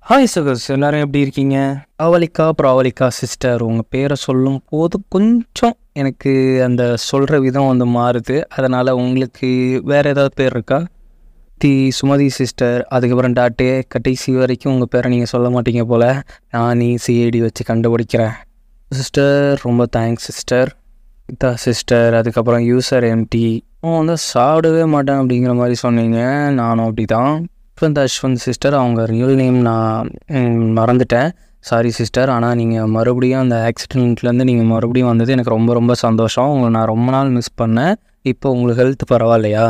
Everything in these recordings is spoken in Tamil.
ஹாய் சகோஸ், எல்லாரும் எப்படி இருக்கீங்க? ப்ராவலிகா சிஸ்டர், உங்கள் பேரை சொல்லும் போது கொஞ்சம் எனக்கு அந்த சொல்கிற விதம் வந்து மாறுது. அதனால் உங்களுக்கு வேறு ஏதாவது பேர் இருக்கா? சுமதி சிஸ்டர், அதுக்கப்புறம் டாட்டே, கடைசி வரைக்கும் உங்கள் பேரை நீங்கள் சொல்ல மாட்டீங்க போல். நான் சிஐடி வச்சு கண்டுபிடிக்கிறேன். சிஸ்டர், ரொம்ப தேங்க்ஸ் சிஸ்டர். சிஸ்டர், அதுக்கப்புறம் யூசர் எம்டி, அவன் வந்து சாப்பிடவே மாட்டேன் அப்படிங்கிற மாதிரி சொன்னீங்க. நானும் அப்படி தான். அஸ்வந்த் சிஸ்டர், அவங்க ரியல் நேம் நான் மறந்துட்டேன், சாரி சிஸ்டர். ஆனால் நீங்கள் மறுபடியும் அந்த ஆக்சிடெண்ட்லேருந்து நீங்கள் மறுபடியும் வந்தது எனக்கு ரொம்ப ரொம்ப சந்தோஷம். உங்களை நான் ரொம்ப நாள் மிஸ் பண்ணேன். இப்போ உங்களுக்கு ஹெல்த் பரவாயில்லையா?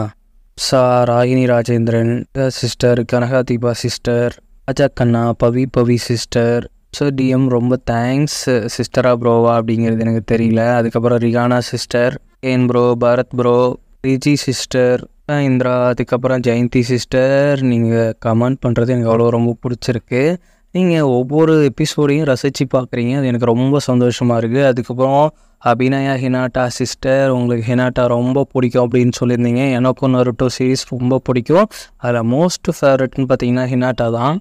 Ragini Rajendran sister, Kanaka Deepa sister, Aja Kanna, Pavi sister. DM, ரொம்ப தேங்க்ஸ். சிஸ்டரா ப்ரோவா அப்படிங்கிறது எனக்கு தெரியல. அதுக்கப்புறம் ரிகானா சிஸ்டர், ஏன் bro, Bharath bro, Riji sister, Indira, அதுக்கப்புறம் ஜெயந்தி சிஸ்டர். நீங்கள் கமெண்ட் பண்ணுறது எனக்கு அவ்வளோ ரொம்ப பிடிச்சிருக்கு. நீங்கள் ஒவ்வொரு எபிசோடையும் ரசித்து பார்க்குறீங்க, அது எனக்கு ரொம்ப சந்தோஷமாக இருக்குது. அதுக்கப்புறம் அபிநயா ஹினாட்டா சிஸ்டர், உங்களுக்கு ஹினாட்டா ரொம்ப பிடிக்கும் அப்படின்னு சொல்லியிருந்தீங்க. எனக்கும் நருட்டோ சீரீஸ் ரொம்ப பிடிக்கும். அதில் மோஸ்ட் ஃபேவரட்னு பார்த்தீங்கன்னா ஹினாட்டா தான்.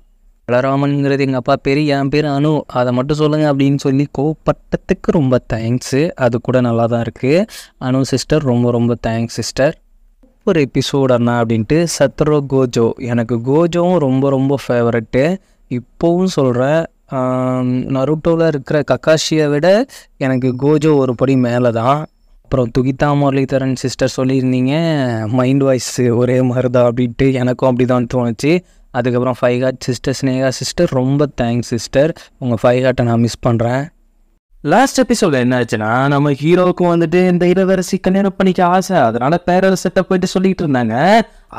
பலராமன்ங்கிறது எங்கள் அப்பா பேர், என் பேர் அனு, அதை மட்டும் சொல்லுங்கள் அப்படின்னு சொல்லி கோப்பட்டத்துக்கு ரொம்ப தேங்க்ஸு. அது கூட நல்லா தான் இருக்குது. அனு சிஸ்டர், ரொம்ப ரொம்ப தேங்க்ஸ் சிஸ்டர். ஒரு எபிசோட் அண்ணா அப்படின்ட்டு சத்ரோ கோஜோ, எனக்கு கோஜோவும் ரொம்ப ரொம்ப ஃபேவரெட்டு. இப்போவும் சொல்கிறேன், நருட்டோவில் இருக்கிற கக்காஷியை விட எனக்கு கோஜோ ஒரு படி மேலே தான். அப்புறம் துகிதா முரளிதரன் சிஸ்டர் சொல்லியிருந்தீங்க மைண்ட் வாய்ஸ் ஒரே மாதிரி தான் அப்படின்ட்டு. எனக்கும் அப்படி தான் தோணுச்சு. அதுக்கப்புறம் ஃபைகாட் சிஸ்டர், ஸ்னேகா சிஸ்டர், ரொம்ப தேங்க்ஸ் சிஸ்டர். உங்கள் ஃபைகாட்டை நான் மிஸ் பண்ணுறேன். லாஸ்ட் எபிசோட என்ன ஆச்சுன்னா, நம்ம ஹீரோவுக்கும் வந்துட்டு இந்த இளவரசி கல்யாணம் பண்ணிக்க ஆசை, அதனால பேரரசத்தை போயிட்டு சொல்லிட்டு இருந்தாங்க.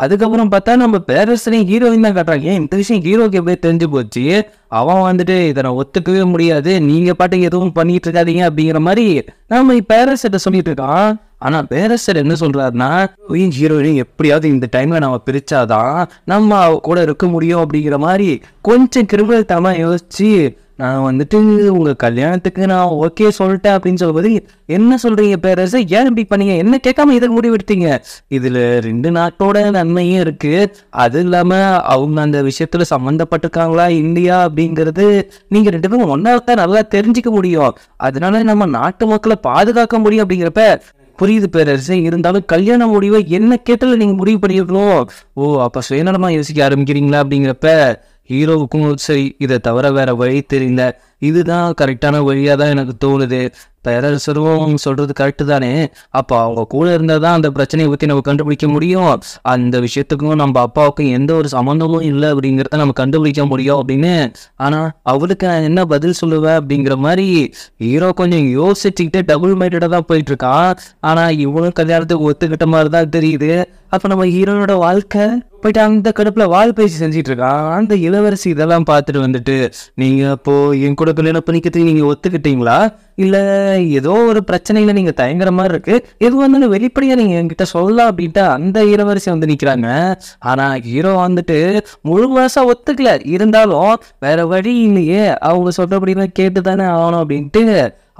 அதுக்கப்புறம் பார்த்தா நம்ம பேரரசனையும் ஹீரோயின் தான் காட்டுறாங்க. இந்த விஷயம் ஹீரோக்கு எப்படியே தெரிஞ்சு போச்சு. அவன் வந்துட்டு இதை நான் ஒத்துக்கவே முடியாது, நீங்க பாட்டுக்கு எதுவும் பண்ணிட்டு இருக்காதீங்க அப்படிங்கிற மாதிரி நம்ம பேரரசத்தை சொல்லிட்டு இருக்கான். ஆனா பேரரசர் என்ன சொல்றாருன்னா, ஹீரோயினையும் எப்படியாவது இந்த டைம்ல நம்ம பிரிச்சாதான் நம்ம கூட இருக்க முடியும் அப்படிங்கிற மாதிரி கொஞ்சம் கிரிமினல் தமா யோசிச்சு, நான் வந்துட்டு உங்கள் கல்யாணத்துக்கு நான் ஓகே சொல்லிட்டேன் அப்படின்னு சொல்லும்போது, என்ன சொல்கிறீங்க பேரரசு, ஏன் இப்படி பண்ணீங்க, என்ன கேட்காம இதை முடிவெடுத்தீங்க? இதில் 2 நாட்டோட நன்மையும் இருக்குது. அது இல்லாமல் அவங்க அந்த விஷயத்தில் சம்மந்தப்பட்டிருக்காங்களா இல்லையா அப்படிங்கிறது நீங்கள் 2 பேரும் ஒன்றா தான் நல்லா தெரிஞ்சிக்க முடியும். அதனால நம்ம நாட்டு மக்களை பாதுகாக்க முடியும் அப்படிங்கிறப்ப புரியுது பேரரசு. இருந்தாலும் கல்யாண முடிவை என்ன கேட்டாலும் நீங்கள் முடிவு பண்ணியிருக்கணும். அப்போ சுயநலமாக யோசிக்க ஆரம்பிக்கிறீங்களா அப்படிங்கிறப்ப ஹீரோவுக்கும் சரி, இதை தவிர வேற வழி தெரியல. இதுதான் கரெக்டான வழியாக தான் எனக்கு தோணுது. பேரரசரும் சொல்கிறது கரெக்டு தானே. அப்போ அவங்க கூட இருந்தால் தான் அந்த பிரச்சனையை பற்றி நம்ம கண்டுபிடிக்க முடியும். அந்த விஷயத்துக்கும் நம்ம அப்பாவுக்கும் எந்த ஒரு சம்மந்தமும் இல்லை அப்படிங்கிறத நம்ம கண்டுபிடிக்க முடியும் அப்படின்னு. ஆனால் அவளுக்கு நான் என்ன பதில் சொல்லுவேன் அப்படிங்கிற மாதிரி ஹீரோ கொஞ்சம் யோசிச்சுக்கிட்டே டபுள் மைண்டடாக தான் போயிட்டுருக்கான். ஆனால் இவனும் கல்யாணத்துக்கு ஒத்துக்கிட்ட மாதிரி தான் தெரியுது. அப்போ நம்ம ஹீரோனோட வாழ்க்கை போயிட்டு அந்த கடுப்பில் வாழ்பயிற்சி செஞ்சிட்டு இருக்கான். அந்த இளவரசி இதெல்லாம் பார்த்துட்டு வந்துட்டு, நீங்கள் அப்போது என் கூட கல்யாணம் பண்ணிக்கிறதுக்கு நீங்கள் ஒத்துக்கிட்டீங்களா, இல்லை ஏதோ ஒரு பிரச்சனையில நீங்கள் தயங்குற மாதிரி இருக்கு, எது வந்தாலும் வெளிப்படையாக நீங்கள் என்கிட்ட சொல்லலாம் அப்படின்ட்டு அந்த இளவரசி வந்து நிற்கிறாங்க. ஆனால் ஹீரோ வந்துட்டு முழு மாதம் ஒத்துக்கல. இருந்தாலும் வேற வழி இல்லையே, அவங்க சொல்றபடிலாம் கேட்டு தானே ஆகணும் அப்படின்ட்டு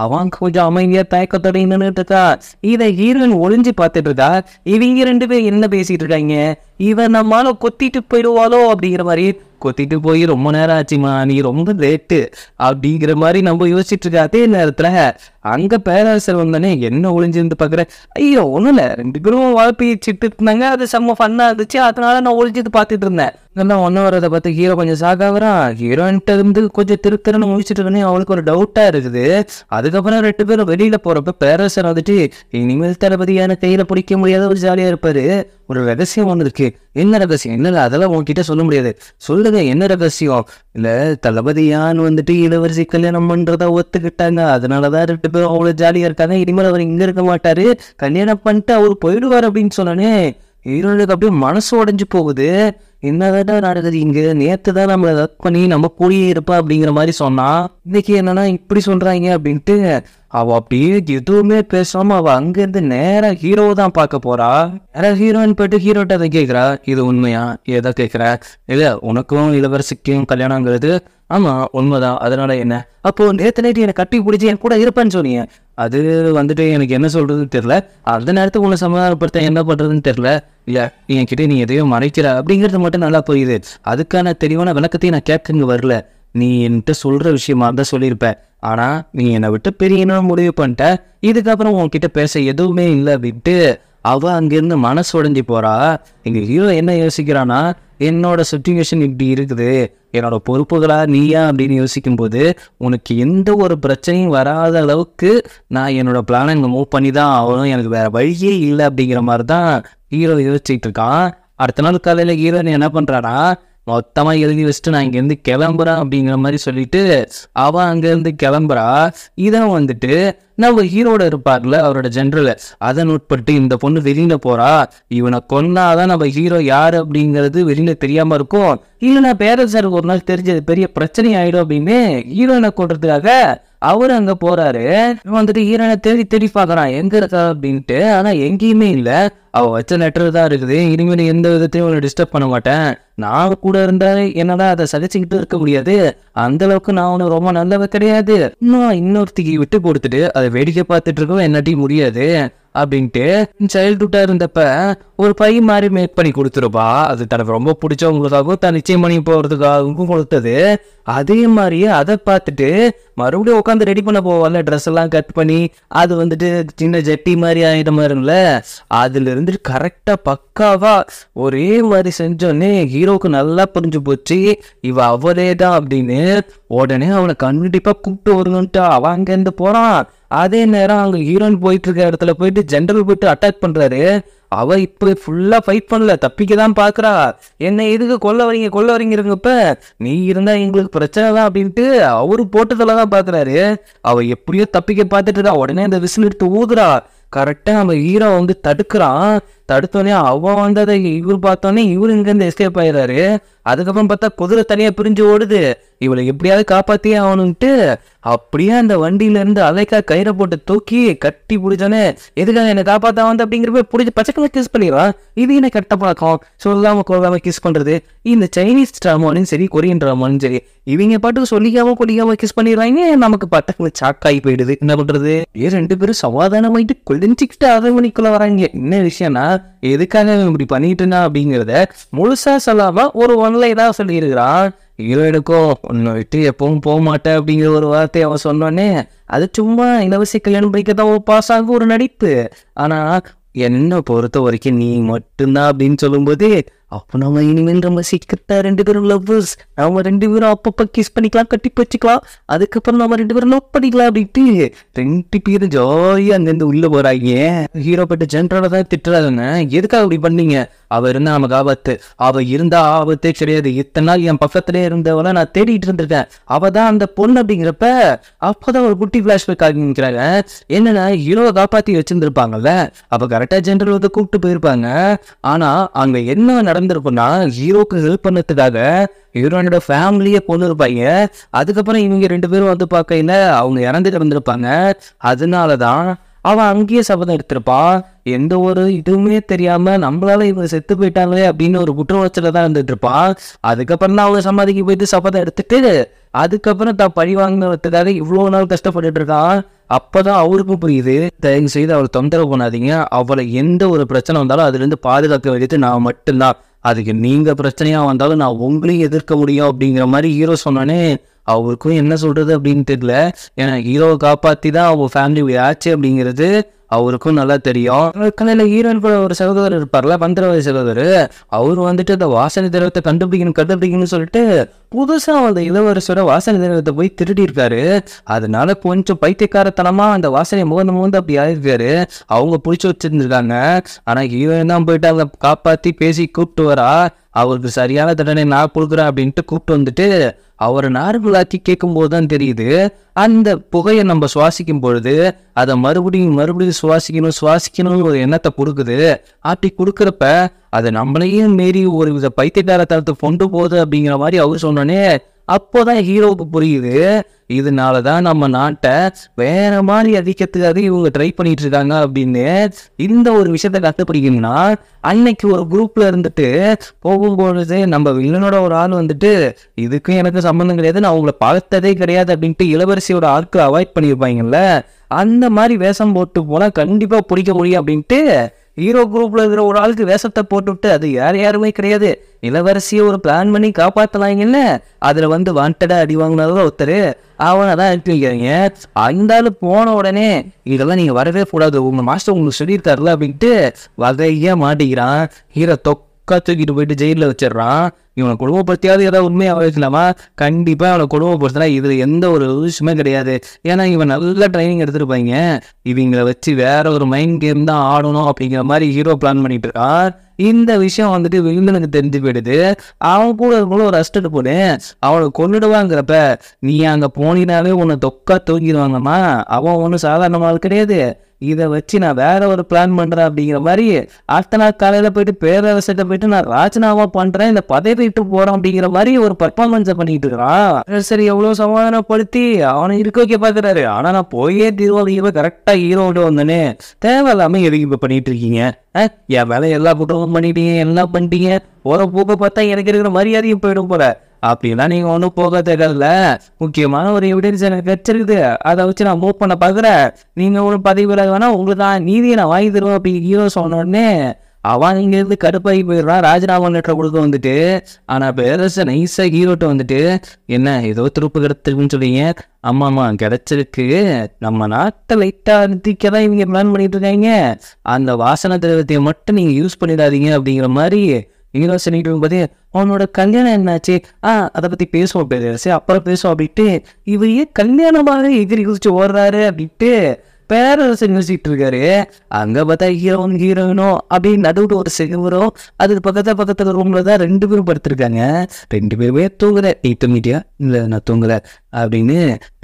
அவன் கொஞ்சம் அமைதியா தயக்கத்தோட நின்றுட்டு இருக்கா. இதை ஹீரோயின் ஒளிஞ்சு பார்த்துட்டு இருக்கா. இவங்க 2 பேர் என்ன பேசிட்டு இருக்காங்க, இவன் நம்மளால கொத்திட்டு போயிடுவாளோ அப்படிங்கிற மாதிரி. கொத்திட்டு போய் ரொம்ப நேரம் ஆச்சுமா, நீ ரொம்ப லேட்டு அப்படிங்கிற மாதிரி நம்ம யோசிச்சுட்டு இருக்க. அதே நேரத்துல அங்க பேரரசர் வந்தானே, என்ன ஒளிஞ்சிருந்து பாக்குற, ஐயோ ஒண்ணும் இல்ல, 2 பேரும் வாழ்ப்பிச்சிட்டு இருந்தாங்க, அது செம்ம ஃபன்னா இருந்துச்சு, அதனால நான் ஒளிஞ்சிட்டு பார்த்துட்டு இருந்தேன். இதெல்லாம் ஒன்னும் வரதை பார்த்து ஹீரோ கொஞ்சம் சாகாவறான். ஹீரோயின்ட்டு இருந்து கொஞ்சம் திருத்தரன்னு முடிச்சுட்டு இருக்கனே, அவளுக்கு ஒரு டவுட்டா இருக்குது. அதுக்கப்புறம் 2 பேரும் வெளியில போறப்ப பேரரசர் வந்துட்டு, இனிமேல் தளபதியான கையில பிடிக்க முடியாத ஒரு ஜாலியா இருப்பாரு. ஒரு ரகசியம் ஒன்று இருக்கு. என்ன ரகசியம்? இல்லை அதெல்லாம் உங்ககிட்ட சொல்ல முடியாது. சொல்லுங்க, என்ன ரகசியம்? இல்லை, தளபதியான்னு வந்துட்டு இளவரசி கல்யாணம் பண்றதா ஒத்துக்கிட்டாங்க, அதனாலதான் 2 பேரும் அவ்வளோ ஜாலியா இருக்காங்க. இனிமேல் அவர் இங்க இருக்க மாட்டாரு, கல்யாணம் பண்ணிட்டு அவர் போயிடுவார் அப்படின்னு சொன்னானே, ஹீரோனுக்கு அப்படியே மனசு உடைஞ்சு போகுது. என்னதான் நடக்குது இங்க, நேற்று தான் நம்மளை பண்ணி நம்ம கூடியே இருப்பா அப்படிங்கிற மாதிரி சொன்னா, இன்னைக்கு என்னன்னா இப்படி சொல்றாங்க அப்படின்ட்டு அவ அப்படியே எதுவுமே பேசாம அவ அங்கிருந்து நேரா ஹீரோ தான் பார்க்க போறா. நேரா ஹீரோயின் போயிட்டு ஹீரோட்ட அதை கேட்கிறா, இது உண்மையா ஏதோ கேட்கிற? இல்ல உனக்கும் இளவரசிக்கும் கல்யாணங்கிறது ஆமா உண்மைதான், அதனால என்ன? அப்போ நேத்து நைட்டு என்னை கட்டி பிடிச்சி என் கூட இருப்பேன்னு சொன்னீங்க, அது வந்துட்டு எனக்கு என்ன சொல்றதுன்னு தெரியல. அந்த நேரத்துக்கு உங்களை சமாதானப்படுத்த என்ன பண்றதுன்னு தெரியல. இல்ல என்கிட்ட நீ எதையும் மறைக்கிற அப்படிங்கிறது மட்டும் நல்லா புரியுது. அதுக்கான தெளிவான விளக்கத்தையும் நான் கேட்க வரல. நீ என்கிட்ட சொல்ற விஷயமா தான் சொல்லியிருப்ப. ஆனா நீ என்னை விட்டு பெரிய முடிவு பண்ணிட்ட. இதுக்கப்புறம் உன்கிட்ட பேச எதுவுமே இல்லை அப்படின்ட்டு அவ அங்கிருந்து மனசு உடைஞ்சி போறா. எங்க ஹீரோ என்ன யோசிக்கிறான்னா, என்னோட சுச்சுவேஷன் இப்படி இருக்குது, என்னோட பொறுப்புகளா நீயா அப்படின்னு யோசிக்கும் போது உனக்கு எந்த ஒரு பிரச்சனையும் வராத அளவுக்கு நான் என்னோட பிளானை இங்கே மூவ் பண்ணி தான் ஆகணும், எனக்கு வேற வழியே இல்லை அப்படிங்கிற மாதிரி தான் ஹீரோ யோசிச்சுட்டு இருக்கான். அடுத்த நாள் காலையில் ஹீரோயின் என்ன பண்றானா, மொத்தமாக எழுதி வச்சுட்டு நான் இங்கேருந்து கிளம்புறேன் அப்படிங்கிற மாதிரி சொல்லிட்டு அவன் அங்கேருந்து கிளம்புறா. இதை வந்துட்டு நம்ம ஹீரோட இருப்பார்ல அவரோட ஜென்ரல், அதை நோட்பட்டு இந்த பொண்ணு வெளியில போறா, இவனை கொன்னாதான் நம்ம ஹீரோ யாரு அப்படிங்கிறது வெளியில தெரியாம இருக்கும், இல்லைன்னா பேரரசருக்கு ஒரு நாள் தெரிஞ்சது பெரிய பிரச்சனை ஆயிடும் அப்படின்னு ஹீரோயினை கொள்றதுக்காக அவரு அங்க போறாரு. வந்துட்டு ஹீரோனை தேடி தேடி பாக்குறான் எங்க இருக்கா அப்படின்ட்டு. ஆனா எங்கேயுமே இல்ல. அவ வச்ச லெட்டர் தான் இருக்குது, இனிமேல் எந்த விதத்தையும் உன்னை டிஸ்டர்ப் பண்ண மாட்டேன், நான் கூட இருந்தா என்னடா அதை சகிச்சுக்கிட்டு இருக்க முடியாது, அந்த அளவுக்கு நான் உனக்கு ரொம்ப நல்லவ கிடையாது, இன்னொருத்திக்கு விட்டு கொடுத்துட்டு அதை வேடிக்கை பார்த்துட்டு இருக்கவும் என்னட்டி முடியாது அப்படின்ட்டு சைல்டுஹுட்டா இருந்தப்ப ஒரு பையன் மாதிரி மேக் பண்ணி கொடுத்துருப்பா. அது தனக்கு ரொம்ப பிடிச்சவங்களுக்காகவும் தான் நிச்சயம் பண்ணி போறதுக்காகவும் கொடுத்தது. அதே மாதிரியே அதை பார்த்துட்டு மறுபடியும் உட்காந்து ரெடி பண்ண போவால, ட்ரெஸ் எல்லாம் கட் பண்ணி அது வந்துட்டு சின்ன ஜட்டி மாதிரி ஆயிட்ட மாதிரில, அதுல இருந்து கரெக்டா பக்காவா ஒரே மாதிரி செஞ்சோன்னே ஹீரோக்கு நல்லா புரிஞ்சு போச்சு இவ அவளே தான் அப்படின்னு. உடனே அவளை கண்டிப்பா கூப்பிட்டு வருங்கன்ட்டு அவன் அங்க இருந்து போறான். அதே நேரம் அங்க ஹீரோயின் போயிட்டு இருக்க இடத்துல போயிட்டு ஜென்ரல் போயிட்டு அட்டாக் பண்றாரு. அவ இப்ப ஃபுல்லா ஃபைட் பண்ணல, தப்பிக்கதான் பாக்குறா. என்ன எதுக்கு கொல்ல வரீங்கிறப்ப நீ இருந்தா எங்களுக்கு பிரச்சனை தான் அப்படின்ட்டு அவரு போட்டதுலதான் பாக்குறாரு. அவ எப்படியோ தப்பிக்க பார்த்துட்டு இருக்கா. உடனே அந்த விசில் எடுத்து ஊதுறா. கரெக்டா நம்ம ஹீரோ வந்து தடுக்கிறான். தடுத்தோடனே அவன் வந்து அதை இவர் பார்த்தோன்னே இவரு இங்க இருந்து எஸ்கேப் ஆயிடுறாரு. அதுக்கப்புறம் பார்த்தா குதிரை தனியா பிரிஞ்சு ஓடுது. இவளை எப்படியாவது காப்பாத்தியே ஆகணும்ட்டு அப்படியே அந்த வண்டியில இருந்து அலைக்கா கயிறை போட்டு தூக்கி கட்டி பிடிச்சானே, எதுக்காக என்னை காப்பாத்தா வந்து அப்படிங்கிறப்ப பிடிச்சி பச்சைக்கெல்லாம் கிஸ் பண்ணிடுறான். இது என்ன கட்ட பழக்கம், சொல்லாம கொள்ளாம கிஸ் பண்றது. இந்த சைனீஸ் ட்ராமாலும் சரி கொரியன் ட்ராமாலும் சரி இவங்க பாட்டுக்கு சொல்லிக்காம கிஸ் பண்ணிடுறாங்க. நமக்கு பட்டக்குள்ள சாக்காகி போயிடுது. என்ன பண்றது? ரெண்டு பேரும் சமாதானமாயிட்டு கொள்ளிச்சுக்கிட்டு அதை மணிக்குள்ள வராங்க. என்ன விஷயம்னா, எதுக்காக இப்படி பண்ணிட்டு இருந்தா அப்படிங்கிறத முழுசா சொல்லாம ஒரு ஒன்ல ஏதாவது சொல்லி இருக்கிறான். ஹீரோயினுக்கும் உன்னை விட்டு எப்பவும் போக மாட்டேன் அப்படிங்கிற ஒரு வார்த்தையை அவன் சொன்னோன்னே அது சும்மா இலவசி கல்யாணம் படிக்கதான் ஒரு பாஸ் ஆகும் ஒரு நடிப்பு. ஆனா என்னை பொறுத்த வரைக்கும் நீ மட்டும்தான் அப்படின்னு சொல்லும்போது அப்போ நம்ம இனிமேல் நம்ம சீக்கிரத்தா ரெண்டு பேரும் லவ்வர்ஸ், நம்ம ரெண்டு பேரும் அப்பப்போ கிஸ் பண்ணிக்கலாம், கட்டி வச்சுக்கலாம், அதுக்கப்புறம் நம்ம ரெண்டு பேரும் லவ் பண்ணிக்கலாம் அப்படின்ட்டு ரெண்டு பேரும் ஜாலியா அங்கிருந்து உள்ள போறாங்க. ஹீரோ பட்டு ஜென்ரலா தான் திட்டுறாங்க, எதுக்காக அப்படி பண்ணீங்க, அவ இருந்தா நமக்கு ஆபத்து, அவ இருந்தா ஆபத்தே கிடையாது, இத்தனை நாள் என் பக்கத்திலே இருந்தவள நான் தேடிட்டு இருந்திருக்கேன், அவ தான் அந்த பொண்ணு அப்படிங்கிறப்ப அப்பதான் ஒரு குட்டி பிளாஷ்பேக் ஆகிக்கிறாங்க. என்னன்னா ஹீரோவை காப்பாத்தி வச்சிருந்துருப்பாங்கல்ல, அப்ப கரெக்டா ஜென்ரல் வந்து கூப்பிட்டு போயிருப்பாங்க. ஆனா அங்க என்ன நடந்திருக்கும்னா, ஹீரோக்கு ஹெல்ப் பண்ணதுக்காக ஹீரோனோட ஃபேமிலியே கொண்டு இருப்பாங்க. அதுக்கப்புறம் இவங்க ரெண்டு பேரும் வந்து பார்க்கையில அவங்க இறந்து கிடந்திருப்பாங்க. அதனாலதான் அவன் அங்கேயே சபதம் எடுத்திருப்பான். எந்த ஒரு இதுவுமே தெரியாம நம்மளால இவங்க செத்து போயிட்டாங்களே அப்படின்னு ஒரு குற்றவாளியில தான் இருந்துட்டு இருப்பான். அதுக்கப்புறம் தான் அவங்க சமாதிக்கு போயிட்டு சபதம் எடுத்துட்டு அதுக்கப்புறம் தான் பழி வாங்கினதுக்காக இவ்வளவு நாள் கஷ்டப்பட்டுட்டு இருக்கான். அப்பதான் அவருக்கும் புரியுது, தயவு செய்து அவளை தொந்தரவு பண்ணாதீங்க, அவளை எந்த ஒரு பிரச்சனை வந்தாலும் அதுல இருந்து பாதுகாக்க வேண்டியது நான் மட்டும்தான், அதுக்கு நீங்க பிரச்சனையா வந்தாலும் நான் உங்களையும் எதிர்க்க முடியும் அப்படிங்கிற மாதிரி ஹீரோ சொன்னானே அவருக்கும் என்ன சொல்றது அப்படின்னு தெரியல. ஏன்னா ஹீரோவை காப்பாத்தி தான் அவங்க ஃபேமிலி ஆச்சு அப்படிங்கிறது அவருக்கும் நல்லா தெரியும். கலையில ஹீரோயின் கூட ஒரு சகோதரர் இருப்பார்ல, மந்திரவாதி சகோதரர், அவரு வந்துட்டு அந்த வாசனை திரவத்தை கண்டுபிடிக்கணும்னு சொல்லிட்டு புதுசா அந்த இளவரசோட வாசனை திரவத்தை போய் திருடி இருக்காரு. அதனால கொஞ்சம் பைத்தியக்காரத்தனமா அந்த வாசனையை முகந்து அப்படி ஆயிருக்காரு. அவங்க பிடிச்சி வச்சிருந்துருக்காங்க. ஆனா ஹீரோயின் தான் போயிட்டு அவங்க காப்பாத்தி பேசி கூப்பிட்டு வரா. அவருக்கு சரியான தண்டனை நான் கொடுக்குறேன் அப்படின்ட்டு கூப்பிட்டு வந்துட்டு அவரை நார்மலாக்கி கேட்கும் போது தான் தெரியுது, அந்த புகையை நம்ம சுவாசிக்கும் பொழுது அதை மறுபடியும் சுவாசிக்கணும்னு ஒரு எண்ணத்தை கொடுக்குது. அப்படி கொடுக்குறப்ப அதை நம்மளையும் மீறி ஒரு வித பைத்தியக்காரத்தனத்தை கொண்டு போகுது அப்படிங்கிற மாதிரி அவர் சொன்னோடனே அப்போதான் ஹீரோவுக்கு புரியுது, இதனாலதான் நம்ம நாட்டை வேற மாதிரி அதிகத்துக்காக இவங்க ட்ரை பண்ணிட்டு இருக்காங்க அப்படின்னு. இந்த ஒரு விஷயத்த கண்டுபிடிக்கணும்னா அன்னைக்கு ஒரு குரூப்ல இருந்துட்டு போகும்பொழுது நம்ம வில்லனோட ஒரு ஆள் வந்துட்டு இதுக்கும் எனக்கு சம்பந்தம் கிடையாது, நான் அவங்கள பார்த்ததே கிடையாது அப்படின்ட்டு இளவரசியோட ஆட்களை அவாய்ட் பண்ணியிருப்பாங்கல்ல, அந்த மாதிரி வேஷம் போட்டு போனா கண்டிப்பா பிடிக்க முடியும் அப்படின்ட்டு ஹீரோ குரூப்ல இருக்கிற ஒரு ஆளுக்கு வேஷத்தை போட்டுவிட்டு அது யாருமே கிடையாது, இளவரசியை ஒரு பிளான் பண்ணி காப்பாத்தலாங்கல்ல, அதுல வந்து வாண்டடா அடி வாங்கினதும் ஒருத்தர் அவனை தான் அனுப்பி வைக்கிறாங்க. அந்த ஆளு போன உடனே இதெல்லாம் நீங்க வரவே கூடாது, உங்க மாஸ்டர் உங்களுக்கு சொல்லியிருக்காருல அப்படின்ட்டு வகையா மாட்டிக்கிறான். ஹீரோ தொக்கா தூக்கிட்டு போயிட்டு ஜெயிலில் வச்சிடறான். இவனை குடும்பப்படுத்தியாவது ஏதாவது உண்மையாக வச்சுக்கலாமா? கண்டிப்பாக அவனை குடும்பப்படுத்தினா இதில் எந்த ஒரு விஷயமே கிடையாது. ஏன்னா இவன் நல்ல ட்ரைனிங் எடுத்துருப்பாங்க, இவங்களை வச்சு வேற ஒரு மைண்ட் கேம் தான் ஆடணும் அப்படிங்கிற மாதிரி ஹீரோ பிளான் பண்ணிட்டு இருக்கான். இந்த விஷயம் வந்துட்டு வில்லனுக்கு தெரிஞ்சு போயிடுது. அவன் கூட இருக்கும்போது ஒரு அஸ்டட் போடு அவனை கொண்டுடுவாங்கிறப்ப நீ அங்கே போனினாலே உன்னை தொக்கா தூக்கிடுவாங்கம்மா. அவன் ஒன்றும் சாதாரணமாக கிடையாது, இதை வச்சு நான் வேற ஒரு பிளான் பண்றேன் அப்படிங்கிற மாதிரி அடுத்த நாள் காலையில போயிட்டு பேரரசிட்ட போயிட்டு நான் ராஜினாமா பண்றேன், இந்த பதவி விட்டு போறோம் அப்படிங்கிற மாதிரி ஒரு பர்ஃபார்மன்ஸை பண்ணிட்டு இருக்கிறான். சரி எவ்வளவு சமாதானப்படுத்தி அவனை இருக்க வைக்க பாக்குறாரு. ஆனா நான் போயே தீர்வாளியவே கரெக்டா ஹீரோட வந்தனே, தேவையில்லாம எதுக்கு இப்ப பண்ணிட்டு இருக்கீங்க, என் வேலை எல்லா குற்றமும் பண்ணிட்டீங்க, எல்லாம் பண்ணிட்டீங்க, போற போக்க பார்த்தா எனக்கு இருக்கிற மரியாதையும் போயிடும் போல அப்படின்னா நீங்க ஒன்றும் போக தேவையில்ல, முக்கியமான ஒரு எவிடன்ஸ் எனக்கு கிடைச்சிருக்குது, அதை வச்சு நான் மூவ் பண்ண பாக்குறேன், நீங்க ஒரு பதவி விலக வேணா உங்களுக்கு தான் நீதியை நான் வாங்கி தருவேன் அப்படி ஹீரோ சொன்ன உடனே அவன் இங்க இருந்து கடுப்பாகி போயிடுறான். ராஜினாமா லெட்டர் கொடுக்க வந்துட்டு, ஆனா பேரரச நைஸா ஹீரோட்ட வந்துட்டு என்ன ஏதோ திருப்பு கிடைச்சிருக்குன்னு சொல்லிங்க, ஆமாமா கிடைச்சிருக்கு, நம்ம நாட்டை லைட்டா நிறுத்திக்கதான் இவங்க பிளான் பண்ணிட்டு இருக்காங்க, அந்த வாசனை திரவத்தையை மட்டும் நீங்க யூஸ் பண்ணிடாதீங்க அப்படிங்கிற மாதிரி ஹீரோ சொல்லிட்டு இருக்கும்போது அவனோட கல்யாணம் என்னாச்சு, அதை பத்தி பேசுவோம் பேரரசு அப்புறம் பேசுவோம் அப்படின்ட்டு இவரையே கல்யாணமாக எதிரி குதிச்சு ஓடுறாரு அப்படின்ட்டு பேரரசு யோசிச்சுட்டு இருக்காரு. அங்க பார்த்தா ஹீரோயினும் அப்படின்னு நடுவில் ஒரு சிகவரும் அதுக்கு பக்கத்துல ரூம்ல தான் 2 பேரும் படுத்திருக்காங்க. 2 பேருமே தூங்குற, நீ தூங்கிட்டியா, இல்ல நான் தூங்குற அப்படின்னு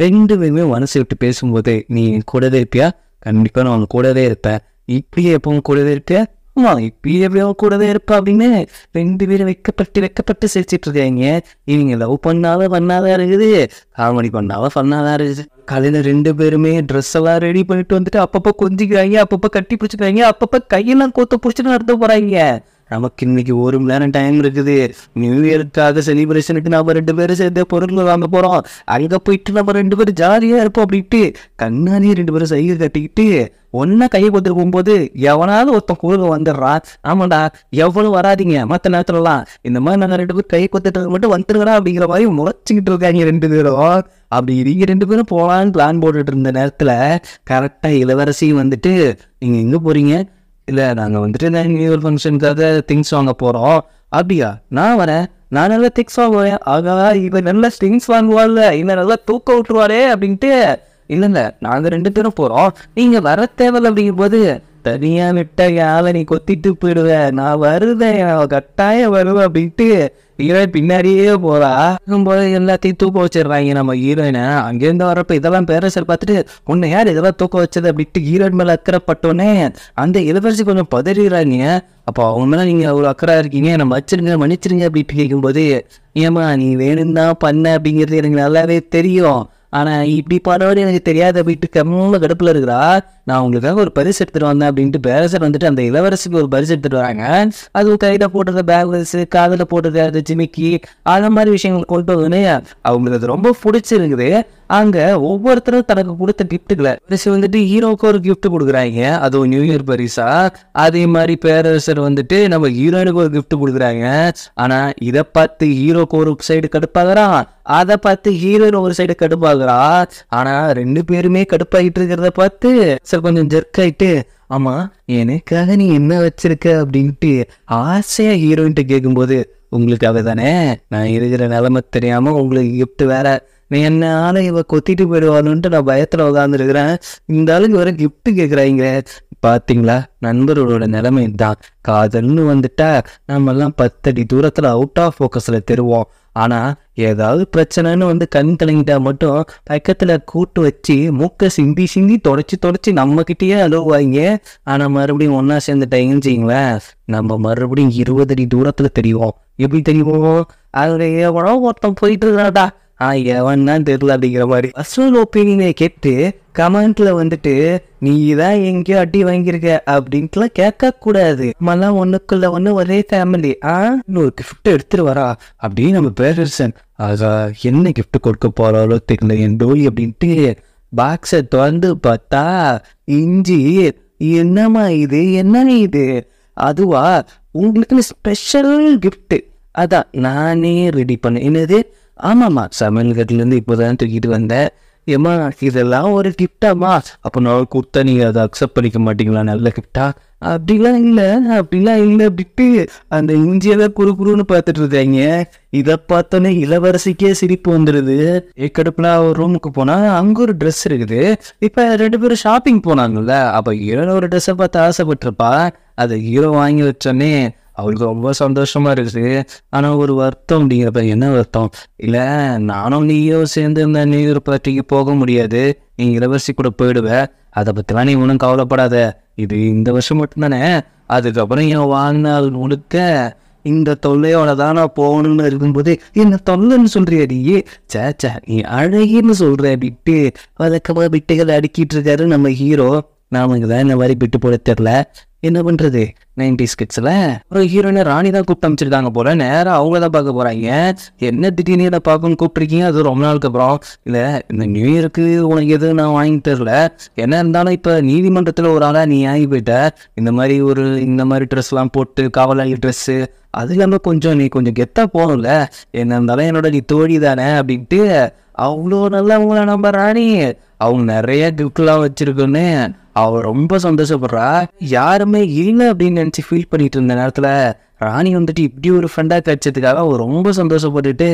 2 பேருமே மனசு விட்டு பேசும்போது நீ கூடவே இருப்பியா, கண்டிப்பா நான் உன் கூடவே இருப்பேன், இப்படியே எப்பவும் கூடவே இருப்பேன், ஆமா இப்பயே கூடவே இருப்பா அப்படின்னு 2 பேரும் வெக்கப்பட்டு சிரிச்சிட்டு இருக்காங்க. இவங்க லவ் பண்ணாதான் இருக்குது, காமெடி பண்ணாதான் ஃபன்னாதான் இருக்குது. காலையில 2 பேருமே ட்ரெஸ் எல்லாம் ரெடி பண்ணிட்டு வந்துட்டு அப்பப்போ கொஞ்சிக்கிறாங்க, அப்பப்போ கட்டி பிடிச்சிக்கிறாங்க, அப்பப்போ கையெல்லாம் கோத்த பிடிச்சிட்டு நடத்த போறாங்க. நமக்கு இன்னைக்கு 1 மணி நேரம் டைம் இருக்குது, நியூ இயருக்காக செலிப்ரேஷனுக்கு நம்ம 2 பேரும் சேர்ந்து பொருட்கள் வாங்க போறோம், அங்க போயிட்டு நம்ம 2 பேரும் ஜாலியா இருப்போம் அப்படின்ட்டு கண்ணாடியே 2 பேரும் சைகை கட்டிக்கிட்டு ஒன்னா கையை கொடுத்துட்டு போகும்போது எவனாவது ஒருத்தன் கூட வந்துடுறான். ஆமாண்டா எவ்வளவு வராதிங்க மற்ற நேரத்துலலாம், இந்த மாதிரி நாங்கள் 2 பேரும் கை கொத்துட்டு மட்டும் வந்துருங்கடா அப்படிங்கிற மாதிரி முளைச்சிக்கிட்டு இருக்காங்க 2 பேரும். அப்படி நீங்க 2 பேரும் போகலான்னு பிளான் போட்டுட்டு இருந்த நேரத்துல கரெக்டா இளவரசியும் வந்துட்டு நீங்க எங்க போறீங்க, இல்லை நாங்கள் வந்துட்டு நியூ இயர் ஃபங்க்ஷனுக்காக திங்ஸ் வாங்க போகிறோம், அப்படியா நான் வரேன், நான் நல்லா திங்ஸ் வாங்குவேன், ஆகா இவன் நல்லா திங்ஸ் வாங்குவாள்ல, இல்லை நல்லா தூக்க விட்டுருவாரே அப்படின்ட்டு, இல்லைங்க நாங்கள் 2 பேரும் போகிறோம் நீங்கள் வர தேவையில்ல அப்படிங்கும் போது தனியாக விட்ட யாவை நீ கொத்திட்டு போயிடுவேன், நான் வருவேன் கட்டாயம் வருவேன் அப்படின்ட்டு ஹீரோயின் பின்னாடியே போறா. போது எல்லாத்தையும் தூக்க வச்சிடுறாங்க நம்ம ஹீரோயினை. அங்கேருந்து வரப்ப இதெல்லாம் பேரரசர் பார்த்துட்டு உன்னை யார் இதெல்லாம் தூக்க வச்சது அப்படின்ட்டு ஹீரோயின் மேலே அக்கறைப்பட்டோன்னே அந்த இளவரசி கொஞ்சம் பதறிடுறாங்க. அப்போ அவங்க மேலே நீங்கள் அவ்வளோ அக்கறை இருக்கீங்க, நம்ம வச்சிருங்க மன்னிச்சிருங்க அப்படின்ட்டு கேட்கும்போது, ஏமா நீ வேணும் தான் பண்ண அப்படிங்கிறது எனக்கு நல்லாவே தெரியும், ஆனா இப்படி பாடோடு எனக்கு தெரியாது அப்படின்ட்டு கம்ம கடுப்புல இருக்கிறா. நான் உங்களுக்காக ஒரு பரிசு எடுத்துட்டு வந்தேன் அப்படின்ட்டு பேரரசர் வந்துட்டு அந்த இளவரசிக்கு ஒரு பரிசு எடுத்துட்டு வராங்க. அதுவும் கையில போட்டுருக்க பேக்லஸ், காதில் போட்டுருக்க அது ஜிமிக்கி, அந்த மாதிரி விஷயங்கள் கொண்டு வந்து அவங்களுக்கு அது ரொம்ப பிடிச்சிருக்குது. அங்க ஒவ்வொருத்தரும் தனக்கு கொடுத்த கிஃப்ட்டுகளை வந்துட்டு ஹீரோக்கு ஒரு கிஃப்ட் கொடுக்குறாங்க, அதுவும் நியூ இயர் பரிசா. அதே மாதிரி பேரரசர் வந்துட்டு நம்ம ஹீரோயினுக்கு ஒரு கிஃப்ட் கொடுக்குறாங்க. ஆனா இதை பார்த்து ஹீரோக்கு ஒரு சைடு கடுப்பாகிறான், அதை பார்த்து ஹீரோயின் ஒரு சைடு கடுப்பாகிறா. ஆனா 2 பேருமே கடுப்பாகிட்டு இருக்கிறத பார்த்து சார் கொஞ்சம் ஜெர்க் ஆயிட்டு, ஆமா எனக்காக நீ என்ன வச்சிருக்க அப்படின்ட்டு ஆசையா ஹீரோயின்ட்டு கேட்கும்போது, உங்களுக்காக தானே, நான் இருக்கிற நிலைமை தெரியாம உங்களுக்கு கிஃப்ட் வேற, நீ என்ன ஆளை இவ கொத்திட்டு போயிடுவாளுன்ட்டு நான் பயத்துல உட்காந்துருக்கிறேன், இந்த ஆளுக்கு வேற கிஃப்ட் கேட்குறாங்க. பாத்தீங்களா நண்பர்களோட நிலைமை தான், காதல்னு வந்துட்டா நம்ம எல்லாம் 10 அடி தூரத்துல அவுட் ஆஃப் ஃபோக்கஸ்ல தெருவோம், ஆனால் ஏதாவது பிரச்சனைன்னு வந்து கண் கலங்கிட்டா மட்டும் பக்கத்தில் கூட்டு வச்சு மூக்கை சிந்தி சிந்தி தொடச்சி நம்மக்கிட்டேயே அழுவாங்க. ஆனால் மறுபடியும் ஒன்றா சேர்ந்துட்டாங்கன்னு வச்சிங்களேன், நம்ம மறுபடியும் 20 அடி தூரத்தில் தெரியும். எப்படி தெரியும்? அதில் எவனோ ஒருத்தன் போயிட்டு இருக்காடா, எவன் தான் தெரியல அப்படிங்கிற மாதிரி. பர்சனல் ஒப்பீனியனை கேட்டு கமெண்ட்ல வந்துட்டு நீ தான் எங்கேயோ அடி வாங்கியிருக்க அப்படின்ட்டுலாம் கேட்கக்கூடாது. நம்மலாம் ஒன்றுக்குள்ள ஒன்று ஒரே ஃபேமிலி. இன்னொரு கிஃப்ட் எடுத்துட்டு வரா அப்படின்னு நம்ம பேரரசன் என்ன கிஃப்ட் கொடுக்க போறாலோ தெரியல என் டோலி அப்படின்ட்டு பாக்ஸை திறந்து பார்த்தா இஞ்சி. என்னம்மா இது, என்ன இது? அதுவா உங்களுக்குன்னு ஸ்பெஷல் கிஃப்ட், அதான் நானே ரெடி பண்ணேன். என்னது? ஆமாம்மா, சமையல் கட்டிலேருந்து இப்போதான் தூக்கிட்டு வந்தேன். ஏம்மா இதெல்லாம் ஒரு கிஃப்டாம்மா? அப்போ நான் கொடுத்தா நீங்கள் அதை அக்செப்ட் பண்ணிக்க மாட்டீங்களா? நல்ல கிஃப்டா? அப்படிலாம் இல்லை அப்படின்ட்டு அந்த இஞ்சியெல்லாம் குறுன்னு பார்த்துட்டு இருக்காங்க. இதை பார்த்தோன்னே இளவரசிக்கே சிரிப்பு வந்துடுது. ஏக்கடுப்புல ஒரு ரூமுக்கு போனால் அங்கே ஒரு ட்ரெஸ் இருக்குது. இப்போ 2 பேரும் ஷாப்பிங் போனாங்கல்ல, அப்போ ஹீரோன்னு ஒரு ட்ரெஸ்ஸை பார்த்து ஆசைப்பட்டிருப்பா. அதை ஹீரோ வாங்கி வச்சோன்னே அவளுக்கு ரொம்ப சந்தோஷமா இருக்குது. ஆனால் ஒரு வருத்தம் அப்படிங்கிறப்ப, என்ன வருத்தம்? இல்லை, நானும் நீயும் சேர்ந்து இந்த நியூ இயர் பார்ட்டிக்கு போக முடியாது, நீ இளவரசி கூட போயிடுவேன். அதை பற்றிலாம் நீ ஒன்றும் கவலைப்படாத, இது இந்த வருஷம் மட்டும்தானே, அதுக்கப்புறம் என் வாழ்நாள் முழுக்க இந்த தொல்லையோட தான் நான் போகணும்னு இருக்கும்போது என்ன தொல்லைன்னு சொல்றியாடி? சேச்சா நீ அழகின்னு சொல்ற அப்படின்ட்டு வழக்கமாக பிட்டுகளை அடுக்கிட்டு இருக்காரு நம்ம ஹீரோ. நமக்கு தான் இந்த மாதிரி பிட்டு போட தெரில, என்ன பண்ணுறது? 90s கிட்ஸில் ஒரு ஹீரோயினை ராணி தான் கூப்பிட்டு அமைச்சிருக்காங்க போல. நேராக அவங்க தான் பார்க்க போகிறாங்க. என்ன திடீர்னு என்ன பார்க்கணும்னு கூப்பிட்ருக்கீங்க, அது ரொம்ப நாளுக்கு அப்புறம். இல்லை, இந்த நியூ இயருக்கு உனக்கு எதுவும் நான் வாங்கி தரல, என்ன இருந்தாலும் இப்போ நீதிமன்றத்தில் ஒரு ஆளாக நீ ஆகி போயிட்ட. இந்த மாதிரி ட்ரெஸ்லாம் போட்டு காவலாளி ட்ரெஸ்ஸு, அது இல்லாமல் நீ கொஞ்சம் கெத்தாக போகணும்ல, என்ன இருந்தாலும் என்னோட நீ தோழி தானே அப்படின்ட்டு அவ்வளோ நல்லா அவங்கள நம்ம ராணி அவங்க நிறைய கிஃப்ட்லாம் வச்சிருக்கோன்னு அவள் ரொம்ப சந்தோஷப்படுறா. யாருமே இல்லை அப்படின்னு நினச்சி ஃபீல் பண்ணிட்டு இருந்த நேரத்தில் ராணி வந்துட்டு இப்படி ஒரு ஃப்ரெண்டாக கிடைச்சதுக்காக அவள் ரொம்ப சந்தோஷப்பட்டுட்டு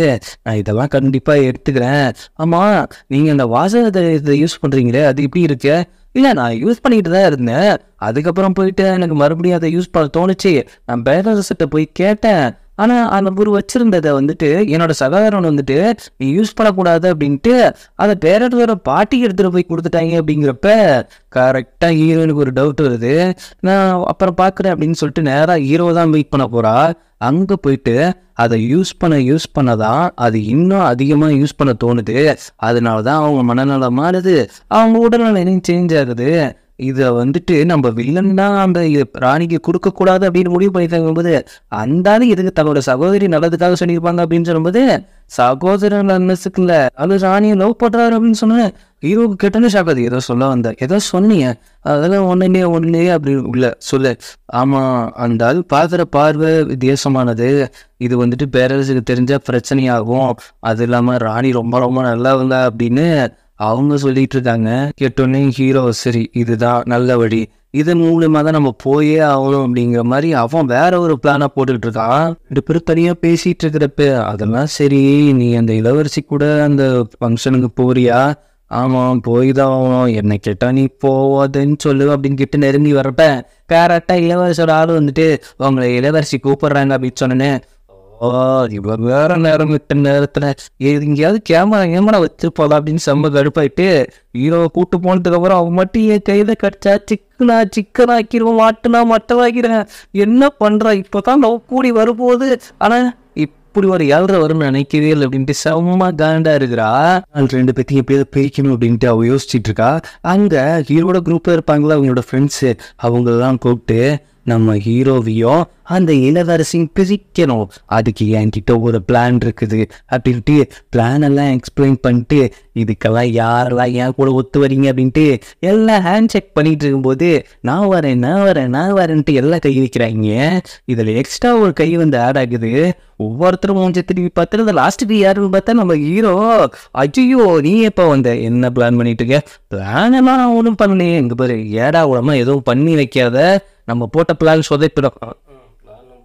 நான் இதெல்லாம் கண்டிப்பாக எடுத்துக்கிறேன். ஆமாம், நீங்கள் அந்த வாசகத்தை இதை யூஸ் பண்ணுறீங்களே, அது இப்படி இருக்கு? இல்லை, நான் யூஸ் பண்ணிட்டு தான் இருந்தேன், அதுக்கப்புறம் போயிட்டு எனக்கு மறுபடியும் அதை யூஸ் பண்ண தோணுச்சு, நான் பேரரசிட்ட போய் கேட்டேன். ஆனால் அந்த ஒரு வச்சிருந்ததை வந்துட்டு என்னோட சகோதரன் வந்துட்டு நீ யூஸ் பண்ணக்கூடாது அப்படின்ட்டு அதை பேரரசோட பாட்டிக்கு எடுத்துகிட்டு போய் கொடுத்துட்டாங்க. அப்படிங்கிறப்ப கரெக்டாக ஹீரோனுக்கு ஒரு டவுட் வருது. நான் அப்புறம் பார்க்குறேன் அப்படின்னு சொல்லிட்டு நேராக ஹீரோ தான் வெயிட் பண்ண போகிறா. அங்கே போயிட்டு அதை யூஸ் பண்ணதான் அது இன்னும் அதிகமாக யூஸ் பண்ண தோணுது. அதனால தான் அவங்க மனநலம் மாறுது, அவங்க உடல்நலம் சேஞ்ச் ஆகுது. இதை வந்துட்டு நம்ம வில்லன் தான் அந்த ராணிக்கு கொடுக்கக்கூடாது அப்படின்னு முடிவு பண்ணிட்டாங்க போது, அந்த இதுக்கு தன்னோட சகோதரி நல்லதுக்காக சொல்லியிருப்பாங்க அப்படின்னு சொல்லும்போது, சகோதரன் நல்லதுக்கு இல்லை, அது ராணியை லவ் பண்ணுறாரு அப்படின்னு சொன்னேன். ஹீரோவுக்கு கேட்டோன்னு ஷாக்காது. ஏதோ சொல்ல வந்த, ஏதோ சொன்னீங்க, அதெல்லாம் ஒன்றுலே அப்படி இல்லை சொல்லு. ஆமாம், அந்த அது பார்க்குற பார்வை வித்தியாசமானது, இது வந்துட்டு பேரரசுக்கு தெரிஞ்சால் பிரச்சனையாகும், அது இல்லாமல் ராணி ரொம்ப ரொம்ப நல்லவங்க அப்படின்னு அவங்க சொல்லிட்டு இருக்காங்க. கேட்டோன்னே ஹீரோ சரி இதுதான் நல்ல வழி, இதன் மூலமா தான் நம்ம போயே ஆகணும் அப்படிங்கிற மாதிரி அவன் வேற ஒரு பிளானை போட்டுக்கிட்டு இருக்கான். 2 பேரும் தனியாக பேசிட்டு இருக்கிறப்ப, அதெல்லாம் சரி நீ அந்த இளவரசி கூட அந்த ஃபங்க்ஷனுக்கு போறியா? ஆமாம் போய் தான் ஆகணும், என்னை கேட்டால் நீ போவாதுன்னு சொல்லு அப்படின்னு கிட்ட நெருங்கி வர்றப்ப கரெக்டாக இளவரசியோட ஆள் வந்துட்டு உங்களை இளவரசி கூப்பிடுறாங்க அப்படின்னு சொன்னேன்னு, இவர் வேற நேரம் விட்ட நேரத்துல எங்கேயாவது கேமரா வச்சு போலாம் அப்படின்னு செம்ம கடுப்பாயிட்டு ஹீரோவை கூட்டு போனதுக்கு அப்புறம் அவன் மட்டும் என் கையில கடிச்சா சிக்கனாக்கிடுவோம், மட்டவாக்கிறேன், என்ன பண்றா? இப்பதான் லவ் கூடி வரும்போது, ஆனா இப்படி ஒரு 7 வரும்னு நினைக்கவே இல்லை அப்படின்ட்டு செம்ம காண்டா இருக்கிறா. 2 பேத்தையும் எப்படியாவது பிரிக்கணும் அப்படின்ட்டு அவ யோசிச்சுட்டு இருக்கா. அங்க ஹீரோட குரூப்ல இருப்பாங்களா அவங்களோட ஃப்ரெண்ட்ஸு, அவங்களெல்லாம் கூப்பிட்டு நம்ம ஹீரோவையும் அந்த இளவரசியும் பிரிக்கணும், அதுக்கு என்கிட்ட ஒரு பிளான் இருக்குது அப்படின்ட்டு பிளான் எல்லாம் எக்ஸ்பிளைன் பண்ணிட்டு, இதுக்கெல்லாம் யாரெல்லாம் என் கூட ஒத்து வரீங்க அப்படின்ட்டு எல்லாம் ஹேண்ட் செக் பண்ணிட்டு இருக்கும்போது நான் வரேன்ட்டு எல்லாம் கை வைக்கிறாங்க. இதில் எக்ஸ்ட்ரா ஒரு கை வந்து ஆட் ஆகுது. ஒவ்வொருத்தரும் மூஞ்சி திரும்பி பார்த்து அந்த லாஸ்ட்டுக்கு யாருன்னு பார்த்தா நம்ம ஹீரோ. ஐயோ நீ எப்போ வந்த, என்ன பிளான் பண்ணிட்டு இருக்க? பிளான் எல்லாம் நான் ஒன்றும் பண்ணலையே, இங்கே பாரு ஏடா உடம்பா எதுவும் பண்ணி வைக்காத, நம்ம போட்ட பிளான் சொதைப்பிடும்.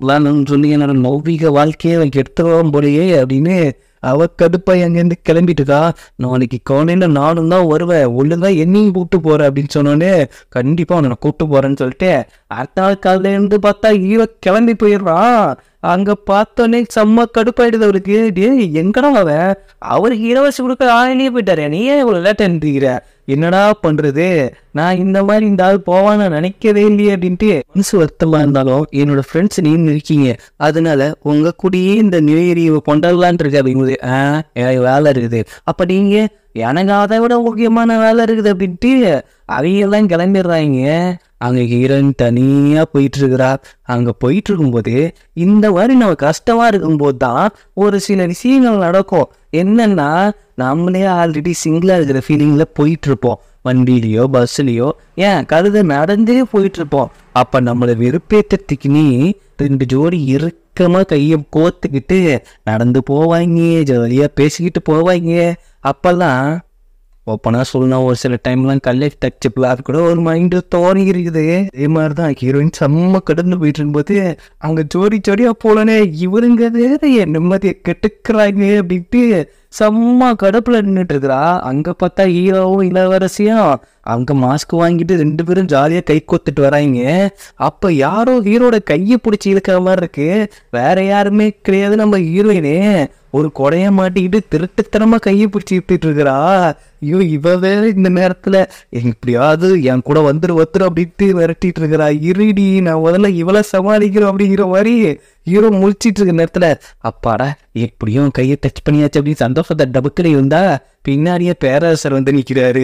வேணும்னு சொல்லி என்னோட லௌகீக வாழ்க்கையை அவன் கெடுத்துருவான் போலையே அப்படின்னு அவ கடுப்பா எங்கேருந்து கிளம்பிட்டுக்கா. நாளைக்கு காலையில நானும் தான் வருவேன், ஒழுங்கா என்னையும் கூப்பிட்டு போறேன் அப்படின்னு சொன்னோன்னே கண்டிப்பா அவனை கூப்பிட்டு போறேன்னு சொல்லிட்டு அடுத்த நாள் காலையில இருந்து பார்த்தா ஹீரோ கிளம்பி போயிடுறான். அங்க பார்த்தோன்னே செம்ம கடுப்பாயிடுது அவருக்கு. டே எங்கடா அவருக்கு இலவச கொடுக்க ஆயிலே போயிட்டாரு, நீ ஏன் இவ்வளவு லேட்டா இருந்துக்கிற, என்னடா பண்றது, நான் இந்த மாதிரி இந்த ஆள் போவான்னு நினைக்கவே இல்லையே அப்படின்ட்டு மனசு வருத்தமா இருந்தாலும் என்னோட ஃப்ரெண்ட்ஸ் நீங்க இருக்கீங்க, அதனால உங்க கூடயே இந்த நியூ இயர் கொண்டாடலான் இருக்கு அப்படிங்குது. எனக்கு வேலை இருக்குது, அப்ப நீங்க எனக்கு அதை விட முக்கியமான வேலை இருக்குது அப்படின்ட்டு அவையெல்லாம் கிளம்பிடுறாங்க. அங்க ஹீரோயின் தனியா போயிட்டு இருக்கிறா. அங்க போயிட்டு இருக்கும்போது இந்த மாதிரி நம்ம கஷ்டமா இருக்கும்போது தான் ஒரு சில விஷயங்கள் நடக்கும். என்னன்னா நம்மளே ஆல்ரெடி சிங்கிளா இருக்கிற ஃபீலிங்ல போயிட்டு இருப்போம், வண்டியிலையோ பஸ்லயோ ஏன் கழுத நடந்தே போயிட்டு இருப்போம். அப்ப நம்மளை வெறுப்பேற்றத்துக்கு நீ 2 ஜோடி இறுக்கமா கையை கோத்துக்கிட்டு நடந்து போவாங்க, ஜாலியா பேசிக்கிட்டு போவாங்க. அப்பெல்லாம் ஓப்பனா சொல்லணும், ஒரு சில டைம்லாம் கல்லேஜ் டச்சப்லாம் கூட ஒரு மைண்டு தோணி இருக்குது. அதே மாதிரிதான் ஹீரோயின் செம்ம கடந்து போயிட்டு இருக்கும்போது அங்க ஜோடி ஜோடியா போலனே இவருங்க என் நிம்மதியை கெட்டுக்கிறாங்க அப்படின்ட்டு செம்ம கடுப்புல நின்றுட்டு இருக்கிறா. அங்க பார்த்தா ஹீரோவும் இளவரசியும் அங்க மாஸ்க் வாங்கிட்டு 2 பேரும் ஜாலியா கை கொத்துட்டு வராங்க. அப்ப யாரோ ஹீரோட கையை பிடிச்சி இழுக்கிற மாதிரி இருக்கு, வேற யாருமே கிடையாது, நம்ம ஹீரோயினே ஒரு கொடைய மாட்டிக்கிட்டு திருட்டுத்தனமா கையை பிடிச்சி விட்டுட்டு இருக்கிறா. ஐயோ இவ வேற இந்த நேரத்துல எப்படியாவது என் கூட வந்துரு அப்படின்ட்டு விரட்டிட்டு இருக்கிறா. இருடி நான் முதல்ல இவளை சமாளிக்கிறோம் அப்படிங்கிற மாதிரி ஹீரோ முழிச்சிட்டு இருக்க நேரத்துல அப்பாடா எப்படியும் கையை டச் பண்ணியாச்சு அப்படின்னு சந்தோஷத்தை டபுக்கில் இருந்தா பின்னாடியே பேரரசர் வந்து நிக்கிறாரு.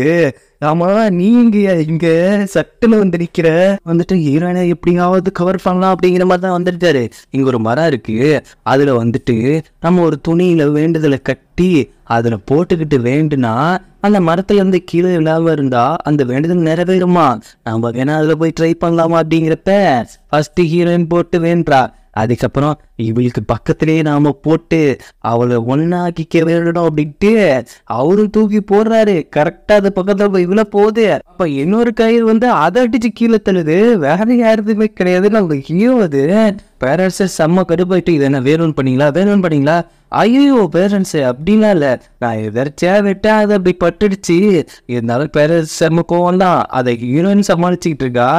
ஆமா நீங்க இங்க சட்டுன்னு வந்து நிக்கிற வந்துட்டு ஹீரோயினை எப்படியாவது கவர் பண்ணலாம் அப்படிங்கிற மாதிரி தான் வந்துட்டாரு. இங்க ஒரு மரம் இருக்கு, அதுல வந்துட்டு நம்ம ஒரு துணியில வேண்டுதலை கட்டி அதுல போட்டுக்கிட்டு வேண்டுனா அந்த மரத்துல இருந்து கீழே இல்லாம இருந்தா அந்த வேண்டுதல் நிறைவேறுமா, நம்ம வேணா அதுல போய் ட்ரை பண்ணலாமா அப்படிங்கிறப்ப ஃபர்ஸ்ட் ஹீரோயின் போட்டு வேண்டா, அதுக்கப்புறம் இவளுக்கு பக்கத்திலேயே நாம போட்டு அவளை ஒன்னாக்கிக்க வேணும் அப்படின்ட்டு அவரும் தூக்கி போடுறாரு. கரெக்டா அது பக்கத்துல போய் இவ்வளவு போகுது. அப்ப இன்னொரு கயிறு வந்து அதை அடிச்சு கீழே தள்ளுது, வேற யாருதுமே கிடையாது, நம்ம ஹீரோ. அது பேரண்ட்ஸை செம்ம கடுப்பாயிட்டு இதை என்ன வேணும்னு பண்ணீங்களா, ஐயோ பேரண்ட்ஸ் அப்படின்லாம் இல்லை, நான் எதர்ச்சியா விட்டா அதை அப்படி பட்டுடுச்சு, இருந்தாலும் பேரண்ட்ஸ் செம்ம கோவம் தான். அதை ஹீரோயின் சமாளிச்சுக்கிட்டு இருக்கா.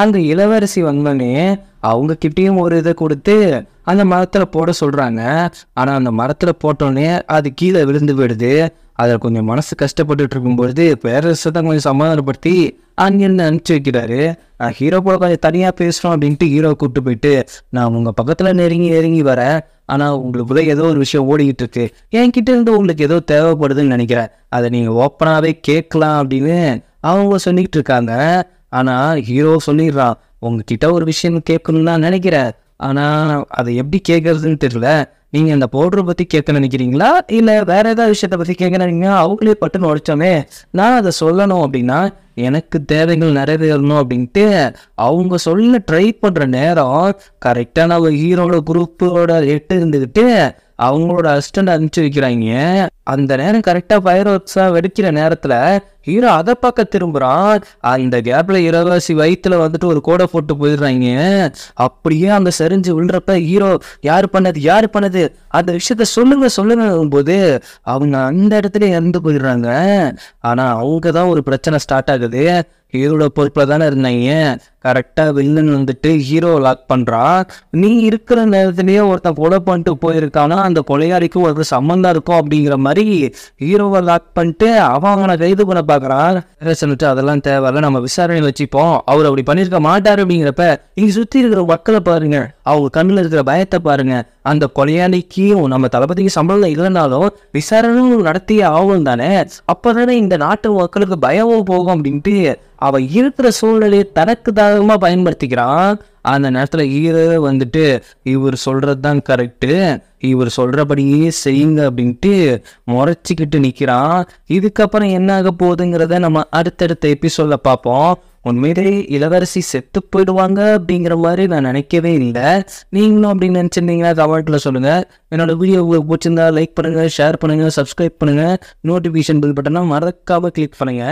அந்த இளவரசி வந்தோடனே அவங்க கிட்டேயும் ஒரு இதை கொடுத்து அந்த மரத்துல போட சொல்றாங்க. ஆனா அந்த மரத்துல போட்டோடனே அது கீழே விழுந்து போயிடுது. அதில் கொஞ்சம் மனசு கஷ்டப்பட்டுட்டு இருக்கும்பொழுது பேரரசை தான் கொஞ்சம் சமாதானப்படுத்தி அங்கிருந்து அனுப்பிச்சு வைக்கிறாரு. நான் ஹீரோ போல கொஞ்சம் தனியாக பேசுகிறோம் அப்படின்ட்டு ஹீரோ கூப்பிட்டு போயிட்டு நான் உங்கள் பக்கத்தில் நெருங்கி வரேன், ஆனால் உங்களுக்குள்ள ஏதோ ஒரு விஷயம் ஓடிக்கிட்டு இருக்கு, என்கிட்ட இருந்து உங்களுக்கு ஏதோ தேவைப்படுதுன்னு நினைக்கிறேன், அதை நீங்கள் ஓப்பனாகவே கேட்கலாம் அப்படின்னு அவங்க சொல்லிக்கிட்டு இருக்காங்க. ஆனால் ஹீரோ சொல்லிடுறான், உங்ககிட்ட ஒரு விஷயம் கேட்கணும்னு தான் நினைக்கிறேன், ஆனால் அதை எப்படி கேட்கறதுன்னு தெரியல, நீங்கள் அந்த பவுடரை பற்றி கேட்க நினைக்கிறீங்களா இல்லை வேற ஏதாவது விஷயத்த பற்றி கேட்க நினைக்கிறீங்க, அவங்களே பட்டுன்னு உடைச்சோமே, நான் அதை சொல்லணும் அப்படின்னா எனக்கு தேவைகள் நிறைவேறணும் அப்படின்ட்டு அவங்க சொல்ல ட்ரை பண்ணுற நேரம் கரெக்டாக நம்ம ஹீரோட குரூப்போட இருந்துக்கிட்டு அவங்களோட அசிஸ்டண்ட் அனுப்பிச்சு வைக்கிறாங்க. அந்த நேரம் கரெக்டாக ஃபயர் ஒர்க்ஸாக வெடிக்கிற நேரத்தில் ஹீரோ அதை பார்க்க திரும்புகிறான். அந்த கேப்பில் இளவரசி வயிற்றுல வந்துட்டு ஒரு கோடை போட்டு போயிடுறாங்க. அப்படியே அங்கே சரிஞ்சு விழுறப்ப ஹீரோ யார் பண்ணது அந்த விஷயத்த சொல்லுங்க போது அவங்க அந்த இடத்துல இறந்து போயிடுறாங்க. ஆனால் அவங்க தான் ஒரு பிரச்சனை ஸ்டார்ட் ஆகுது. ஹீரோட பொறுப்பில் தானே இருந்தாங்க. கரெக்டாக வில்லன் வந்துட்டு ஹீரோ லாக் பண்ணுறான். நீ இருக்கிற நேரத்துலேயே ஒருத்தன் கொலை பண்ணிட்டு போயிருக்கானா அந்த கொலையாளிக்கும் ஒரு சம்மந்தம் இருக்கும் அப்படிங்கிற மாதிரி ஹீரோவை லாக் பண்ணிட்டு அவனை கைது பண்ண பார்க்குறான். சொல்லிட்டு அதெல்லாம் தேவையில்ல, நம்ம விசாரணை வச்சுப்போம், அவர் அப்படி பண்ணியிருக்க மாட்டார் அப்படிங்கிறப்ப இங்கே சுற்றி இருக்கிற மக்களை பாருங்க, அவங்க கண்ணில் இருக்கிற பயத்தை பாருங்க, அந்த கொலையாளிக்கும் நம்ம தளபதிக்கு சம்பளம் இல்லைனாலும் விசாரணையும் நடத்திய ஆகும் தானே, அப்போதானே இந்த நாட்டு மக்களுக்கு பயமும் போகும் அப்படின்ட்டு அவன் இருக்கிற சூழ்நிலையை தனக்கு தாகமா பயன்படுத்திக்கிறான். அந்த நேரத்துல ஹீரோ வந்துட்டு இவர் சொல்றது தான் கரெக்டு, இவர் சொல்றபடியே செய்யுங்க அப்படின்ட்டு முறைச்சிக்கிட்டு நிக்கிறான். இதுக்கப்புறம் என்ன ஆக போகுதுங்கிறத நம்ம அடுத்தடுத்த எபிசோட்ல பார்ப்போம். உண்மையிலே இளவரசி செத்து போயிடுவாங்க அப்படிங்கிற மாதிரி நான் நினைக்கவே இல்லை. நீங்களும் அப்படின்னு நினைச்சிருந்தீங்கன்னா கமெண்ட்ல சொல்லுங்க. என்னோட வீடியோ உங்களுக்கு பிடிச்சிருந்தா லைக் பண்ணுங்க, ஷேர் பண்ணுங்க, சப்ஸ்கிரைப் பண்ணுங்க, நோட்டிபிகேஷன் பில் பட்டனை மறக்காம கிளிக் பண்ணுங்க.